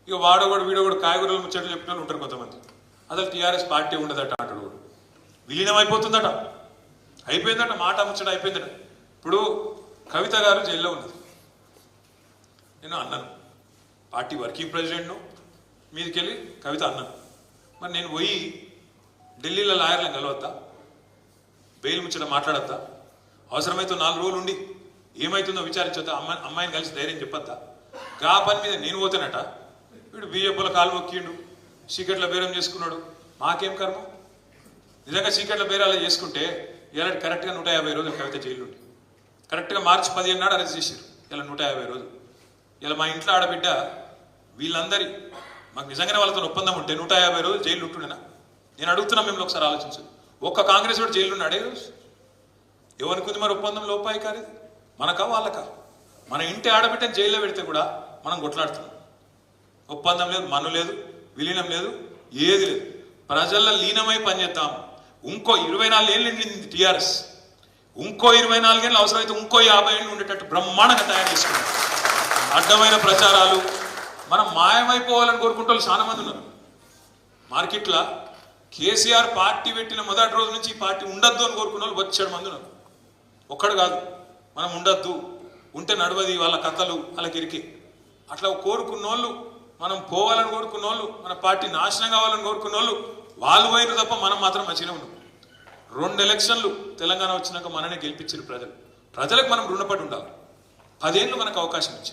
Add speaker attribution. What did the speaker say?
Speaker 1: ఇక వాడోడు వీడోడు కాయగూరలు ముచ్చట్లు చెప్పిన వాళ్ళు ఉంటారు కొంతమంది. అసలు టీఆర్ఎస్ పార్టీ ఉండదట అంటాడు, విలీనం అయిపోతుందట, అయిపోయిందట, మాట ముచ్చట అయిపోయిందట. ఇప్పుడు కవిత గారు జైల్లో ఉన్నది. నేను అన్నాను, పార్టీ వర్కింగ్ ప్రెసిడెంట్ను, మీదికెళ్ళి కవిత అన్నాను, మరి నేను పోయి ఢిల్లీలో లాయర్లను కలవద్దా, బెయిల్ ముచ్చట మాట్లాడద్దా, అవసరమైతే 4 రోజులు ఉండి ఏమవుతుందో విచారించొద్దా, అమ్మాయిని కలిసి ధైర్యం చెప్పొద్దా? గా పని మీద నేను పోతేనట వీడు బీజేపీలో కాలు మొక్కిండు, సీక్రెట్ల బేరం చేసుకున్నాడు. మాకేం కర్మ? నిజంగా సీక్రెట్ల బేరాలు చేసుకుంటే ఇలా కరెక్ట్గా 150 రోజులు కవిత జైలు ఉండి, కరెక్ట్గా మార్చి 15 నాడు అరెస్ట్ చేశారు. ఇలా 150 రోజులు. ఇలా మా ఇంట్లో ఆడబిడ్డ వీళ్ళందరి మాకు నిజంగానే వాళ్ళతో ఒప్పందం ఉంటే 150 రోజులు జైలు ఉంటుండేనా? నేను అడుగుతున్నా, మిమ్మల్ని ఒకసారి ఆలోచించు. ఒక్క కాంగ్రెస్ వాడు జైలు ఉన్నాడే రోజు? ఎవరికి మరి ఒప్పందం లోపాయి కాదు, మనకా వాళ్ళకా? మన ఇంటి ఆడబిడ్డని జైల్లో పెడితే కూడా మనం కొట్లాడుతున్నాం. ఒప్పందం లేదు, మన్ను లేదు, విలీనం లేదు, ఏది లేదు. ప్రజల్లో లీనమై పనిచేద్దాం. ఇంకో 24 ఏళ్ళు నిండింది టీఆర్ఎస్. ఇంకో 24 ఏళ్ళు అవసరమైతే ఇంకో 50 ఏళ్ళు ఉండేటట్టు బ్రహ్మాండంగా తయారు చేసుకున్నాం. అడ్డమైన ప్రచారాలు, మనం మాయమైపోవాలని కోరుకుంటే వాళ్ళు చాలా మంది ఉన్నారు మార్కెట్లో. కేసీఆర్ పార్టీ పెట్టిన మొదటి రోజు నుంచి ఈ పార్టీ ఉండద్దు అని కోరుకున్న వాళ్ళు 7 మంది ఉన్నారు. ఒక్కడు కాదు, మనం ఉండద్దు, ఉంటే నడవది, వాళ్ళ కథలు వాళ్ళకి ఇరికి అట్లా కోరుకున్న వాళ్ళు, మనం పోవాలని కోరుకున్న వాళ్ళు, మన పార్టీ నాశనం కావాలని కోరుకున్న వాళ్ళు పోయిన తప్ప మనం మాత్రం మంచిగా ఉన్నాం. 2 ఎలక్షన్లు తెలంగాణ వచ్చినాక మననే గెలిపించారు ప్రజలు. ప్రజలకు మనం రుణపడి ఉండాలి. 10 ఏళ్ళు మనకు అవకాశం ఇచ్చింది.